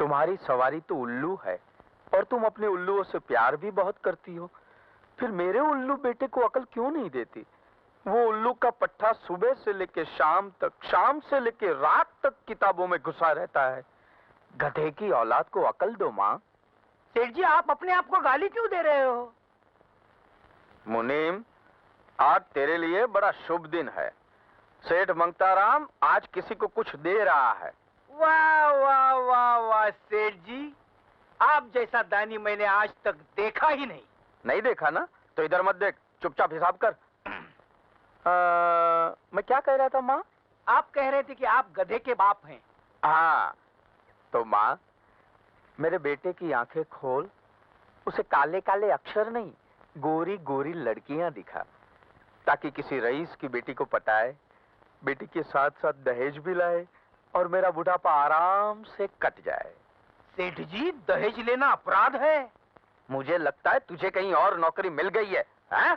तुम्हारी सवारी तो उल्लू है और तुम अपने उल्लुओं से प्यार भी बहुत करती हो, फिर मेरे उल्लू बेटे को अकल क्यों नहीं देती? वो उल्लू का पट्टा सुबह से लेके शाम तक, शाम से लेके रात तक किताबों में घुसा रहता है। गधे की औलाद को अकल दो माँ। सेठ जी, आप अपने आप को गाली क्यों दे रहे हो? मुनीम, आज तेरे लिए बड़ा शुभ दिन है। सेठ मंगताराम आज किसी को कुछ दे रहा है। वाह वाह वाह वाह सेठ जी, आप जैसा दानी मैंने आज तक देखा ही नहीं। नहीं देखा ना? तो इधर मत देख, चुपचाप हिसाब कर। मैं क्या कह रहा था माँ? आप कह रहे थे कि आप गधे के बाप हैं। हाँ, तो माँ मेरे बेटे की आंखें खोल, उसे काले काले अक्षर नहीं, गोरी गोरी लड़कियां दिखा, ताकि किसी रईस की बेटी को पटाए, बेटी के साथ साथ दहेज भी लाए और मेरा बुढ़ापा आराम से कट जाए। सेठ जी, दहेज लेना अपराध है। मुझे लगता है तुझे कहीं और नौकरी मिल गई है, हाँ?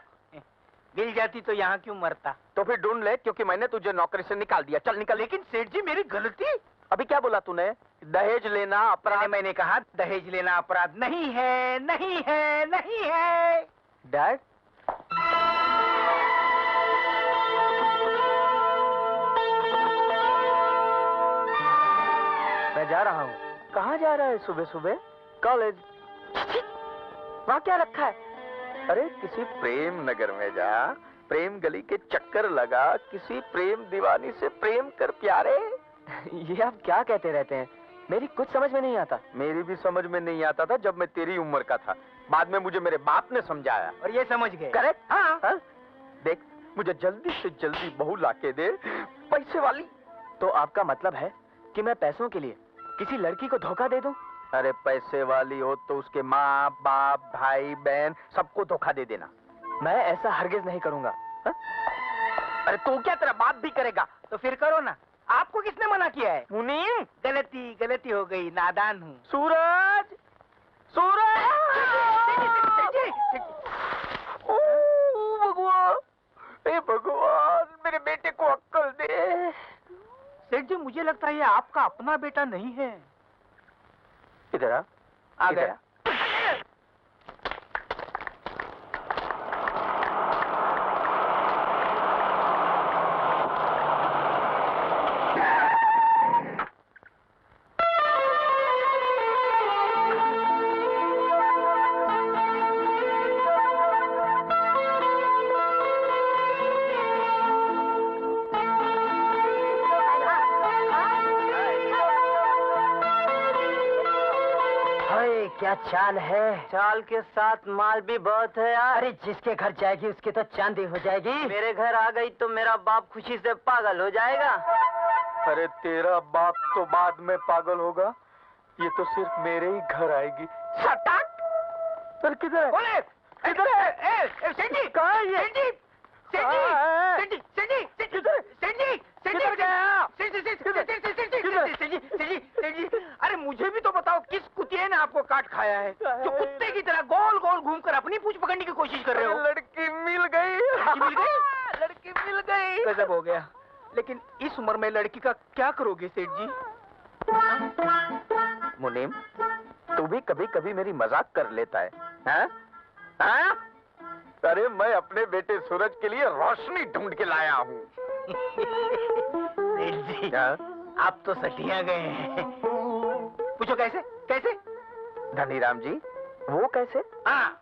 मिल जाती तो यहाँ क्यों मरता? तो फिर ढूंढ ले, क्योंकि मैंने तुझे नौकरी से निकाल दिया। चल निकल। लेकिन सेठ जी, मेरी गलती। अभी क्या बोला तूने? दहेज लेना अपराध? मैंने कहा दहेज लेना अपराध नहीं है, नहीं है, नहीं है। डैड, मैं जा रहा हूँ। कहाँ जा रहा है सुबह सुबह? कॉलेज। वहाँ क्या रखा है? अरे किसी प्रेम नगर में जा, प्रेम गली के चक्कर लगा, किसी प्रेम दीवानी से प्रेम कर प्यारे। ये आप क्या कहते रहते हैं? मेरी कुछ समझ में नहीं आता। मेरी भी समझ में नहीं आता था जब मैं तेरी उम्र का था। बाद में मुझे मेरे बाप ने समझाया और ये समझ गए। करेक्ट। हाँ, हाँ? देख, मुझे जल्दी से जल्दी बहू लाके दे, पैसे वाली। तो आपका मतलब है कि मैं पैसों के लिए किसी लड़की को धोखा दे दूं? अरे पैसे वाली हो तो उसके माँ बाप भाई बहन सबको धोखा दे देना। मैं ऐसा हरगिज नहीं करूंगा। हा? अरे तू क्या, तेरा बाप भी करेगा? तो फिर करो ना। आपको किसने मना किया है? मुनीम, गलती हो गई, नादान हूँ। सूरज, सूरज! भगवान, हे भगवान, मेरे बेटे को अक्ल दे। सेठ जी, मुझे लगता है ये आपका अपना बेटा नहीं है। इधर आ गया। क्या चाल है? चाल के साथ माल भी बहुत है यार। अरे जिसके घर जाएगी उसकी तो चांदी हो जाएगी। मेरे घर आ गई तो मेरा बाप खुशी से पागल हो जाएगा। अरे तेरा बाप तो बाद में पागल होगा, ये तो सिर्फ मेरे ही घर आएगी। सटाक! सर किधर है? बोले, किधर है? कहाँ है ये? अरे मुझे भी तो बताओ, किस कुतिये ने आपको काट खाया है जो कुत्ते की तरह गोल गोल घूमकर अपनी पूंछ पकड़ने की कोशिश कर रहे हो? लड़की मिल गई। लड़की मिल गई। गजब हो गया। लेकिन इस उम्र में लड़की का क्या करोगे सेठ जी? मुनीम, तू भी कभी कभी मेरी मजाक कर लेता है, हाँ? हाँ? अरे मैं अपने बेटे सूरज के लिए रोशनी ढूंढ के लाया हूँ। सेठ जी, आप तो सटिया गए हैं। पूछो कैसे? कैसे? धनीराम जी, वो कैसे? हाँ,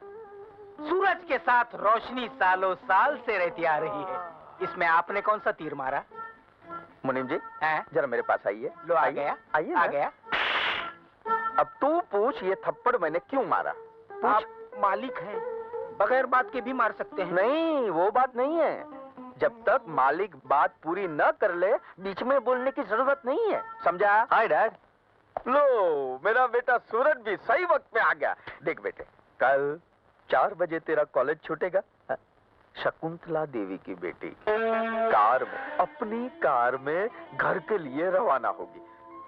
सूरज के साथ रोशनी सालों साल से रहती आ रही है। इसमें आपने कौन सा तीर मारा? मुनीम जी, जरा मेरे पास आइए। लो, आ गया। आइए। आ गया। अब तू पूछ, ये थप्पड़ मैंने क्यों मारा? आप मालिक हैं, बगैर बात के भी मार सकते हैं। नहीं, वो बात नहीं है। जब तक मालिक बात पूरी न कर ले, बीच में बोलने की जरूरत नहीं है, समझा? Hi dad. लो, मेरा बेटा सूरज भी सही वक्त पे आ गया। देख बेटे, कल 4 बजे तेरा कॉलेज छूटेगा। शकुंतला देवी की बेटी कार में, अपनी कार में घर के लिए रवाना होगी।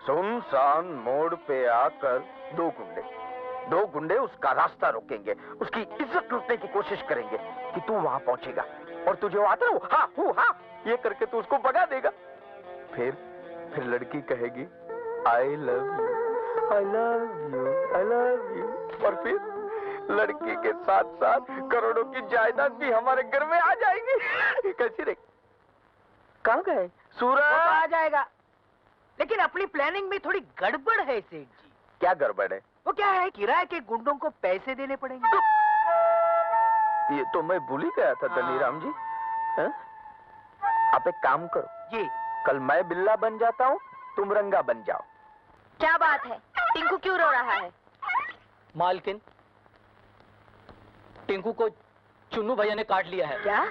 सुनसान मोड़ पे आकर 2 गुंडे उसका रास्ता रोकेंगे, उसकी इज्जत लूटने की कोशिश करेंगे कि तू वहां पहुंचेगा और तुझे आता हो हाँ ये करके तू उसको भगा देगा। फिर लड़की कहेगी I love you, I love you. और फिर लड़की के साथ साथ करोड़ों की जायदाद भी हमारे घर में आ जाएगी। कैसी रे? कहाँ गए? सूरज आ जाएगा, लेकिन अपनी प्लानिंग में थोड़ी गड़बड़ है सेठ जी। क्या गड़बड़ है? वो क्या है, किराए के गुंडों को पैसे देने पड़ेंगे। ये तो मैं भूल ही गया था धनीराम जी। हैं? आप एक काम करो जी, कल मैं बिल्ला बन जाता हूँ, तुम रंगा बन जाओ। क्या बात है? टिंकू क्यों रो रहा है? मालकिन, टिंकू को चुन्नू भैया ने काट लिया है। क्या?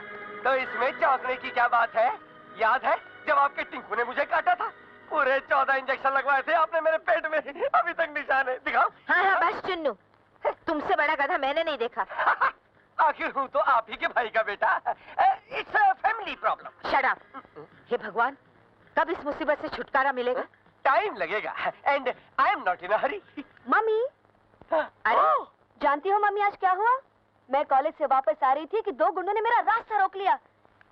तो इसमें चौंकने की क्या बात है? याद है जब आपके टिंकू ने मुझे काटा था? पूरे 14 इंजेक्शन लगवाए थे आपने मेरे पेट में, अभी तक निशान है। दिखाओ। हाँ हाँ बस चुन्नू, तुमसे बड़ा गधा मैंने नहीं देखा। आखिर हूँ तो आप ही के भाई का बेटा। It's a family problem. Shut up. हे भगवान, कब इस मुसीबत से छुटकारा मिलेगा? टाइम लगेगा and I am not in a hurry. Mummy, अरे जानती हो मम्मी आज क्या हुआ? मैं कॉलेज से वापस आ रही थी कि 2 गुंडों ने मेरा रास्ता रोक लिया।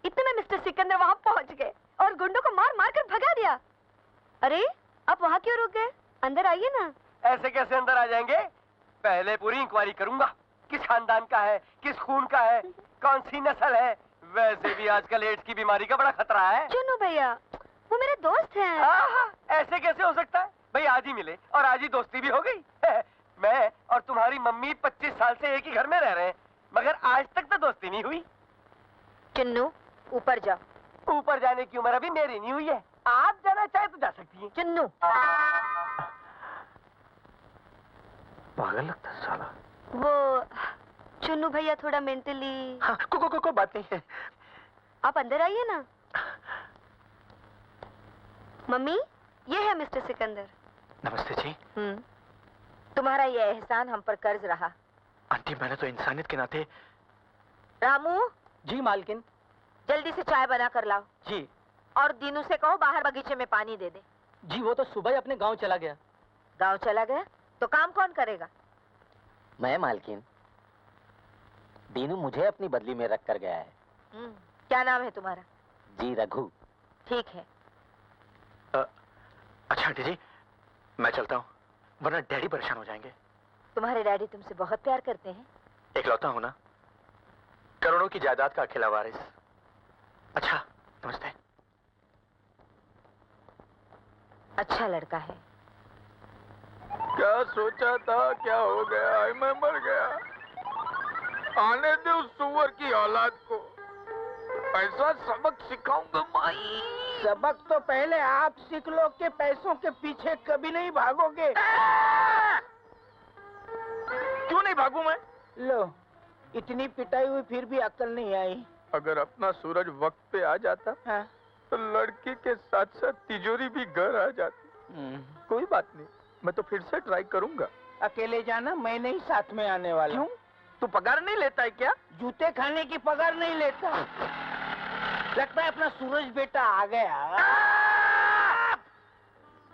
इतने में मिस्टर सिकंदर वहाँ पहुँच गए और गुंडों को मार मार कर भगा दिया। अरे आप वहाँ क्यों रुक गए? अंदर आइए ना। ऐसे कैसे अंदर आ जाएंगे? पहले पूरी इंक्वायरी करूंगा, किस खानदान का है, किस खून का है, कौन सी नस्ल है। वैसे भी आजकल एड्स की बीमारी का बड़ा खतरा है। चुन्नू भैया, वो मेरे दोस्त हैं। ऐसे कैसे हो सकता है भाई? आज ही मिले और आज ही दोस्ती भी हो गई। मैं और तुम्हारी मम्मी 25 साल से एक ही घर में रह रहे हैं, मगर आज तक तो दोस्ती नहीं हुई। चुन्नू ऊपर जाओ। ऊपर जाने की उम्र अभी मेरी नहीं हुई है। आप जाना चाहे तो जा सकती हैं। चुन्नू। पागल लगता है साला। वो चुन्नू भैया थोड़ा मेंटली। हाँ, को बात नहीं है। आप अंदर आइए ना। मम्मी, ये है मिस्टर सिकंदर। नमस्ते जी। तुम्हारा ये एहसान हम पर कर्ज रहा। आंटी, मैंने तो इंसानियत के नाते। रामू, जी मालकिन। जल्दी से चाय बना कर लाओ। जी। और दीनू से कहो बाहर बगीचे में पानी दे दे। जी, वो तो सुबह ही अपने गांव चला गया। गांव चला गया तो काम कौन करेगा? मैं मालकिन। दीनू मुझे अपनी बदली में रख कर गया है। क्या नाम है तुम्हारा? जी रघु। ठीक है। अच्छा आंटी जी, मैं चलता हूँ, वरना डैडी परेशान हो जाएंगे। तुम्हारे डैडी तुमसे बहुत प्यार करते हैं। इकलौता हूँ ना, करोड़ों की जायदाद का अकेला वारिस। अच्छा, नमस्ते। अच्छा लड़का है। क्या सोचा था, क्या हो गया? मैं मर गया। आने दे उस सुअर की औलाद को, ऐसा सबक सिखाऊंगा माई। सबक तो पहले आप सीख लो कि पैसों के पीछे कभी नहीं भागोगे। क्यों नहीं भागू मैं? लो, इतनी पिटाई हुई फिर भी अक्ल नहीं आई। अगर अपना सूरज वक्त पे आ जाता हाँ? तो लड़की के साथ साथ तिजोरी भी घर आ जाती। कोई बात नहीं, मैं तो फिर से ट्राई करूंगा। अकेले जाना, मैं नहीं साथ में आने वाला। क्यों? तू पगार नहीं लेता है क्या? जूते खाने की पगार नहीं लेता। लगता है अपना सूरज बेटा आ गया।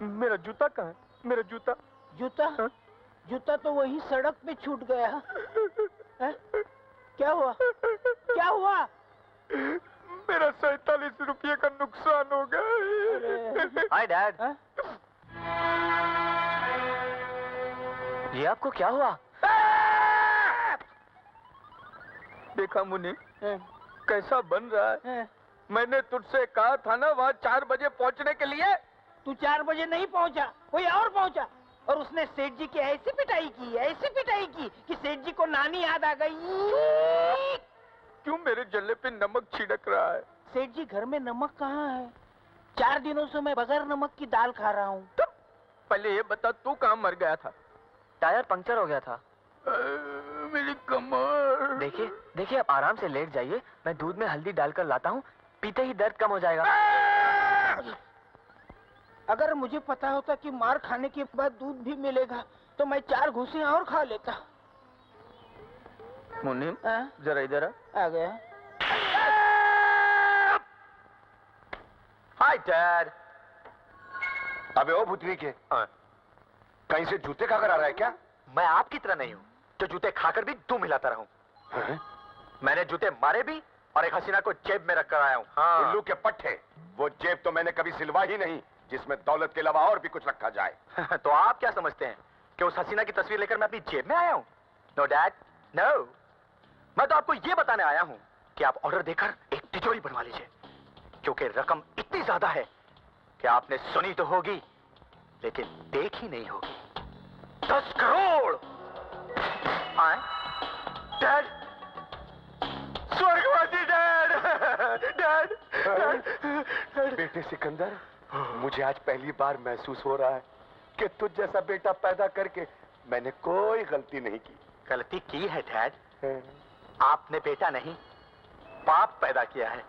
मेरा जूता कहाँ है? मेरा जूता। जूता? हाँ? जूता तो वही सड़क पे छूट गया। हाँ? क्या हुआ? क्या हुआ? मेरा 47 रुपये का नुकसान हो गया। Hi dad. हाँ? ये आपको क्या हुआ? देखा मुन्नी, हाँ? कैसा बन रहा है। हाँ? मैंने तुझसे कहा था ना वहाँ 4 बजे पहुँचने के लिए। तू 4 बजे नहीं पहुंचा, कोई और पहुंचा। और उसने सेठ जी की ऐसी पिटाई की कि सेठ जी को नानी याद आ गई। क्यों मेरे जल्ले पे नमक छिड़क रहा है? सेठ जी, घर में नमक कहाँ है? 4 दिनों से मैं बगैर नमक की दाल खा रहा हूँ। पहले ये बता, तू कहाँ मर गया था? टायर पंक्चर हो गया था। मेरी कमर। देखिए देखिए, आप आराम से लेट जाइए, मैं दूध में हल्दी डालकर लाता हूँ, पीते ही दर्द कम हो जाएगा। अगर मुझे पता होता कि मार खाने के बाद दूध भी मिलेगा तो मैं 4 घूंसियां और खा लेता। मुन्नी, हाँ? जरा इधर आ गया। Hi dad. अबे ओ भूतनी के, कहीं से जूते खाकर आ रहा है क्या? मैं आपकी तरह नहीं हूँ जो जूते खाकर भी दुम हिलाता रहूं। मैंने जूते मारे भी और एक हसीना को जेब में रख कर आया हूँ। उल्लू के पट्टे, वो जेब तो मैंने कभी सिलवा ही नहीं। जिसमें दौलत के अलावा और भी कुछ रखा जाए। तो आप क्या समझते हैं कि उस हसीना की तस्वीर लेकर मैं अपनी जेब में आया हूं? No dad, no. मैं तो आपको ये बताने आया हूं कि आप ऑर्डर देकर एक तिजोरी बनवा लीजिए, क्योंकि रकम इतनी ज्यादा है कि आपने सुनी तो होगी लेकिन देखी नहीं होगी। 10 करोड़। आए? डैड, स्वर्गवासी डैड, डैड, डैड। बेटे सिकंदर, मुझे आज पहली बार महसूस हो रहा है कि तुझ जैसा बेटा पैदा करके मैंने कोई गलती नहीं की। गलती की है डैड। आपने बेटा नहीं, बाप पैदा किया है।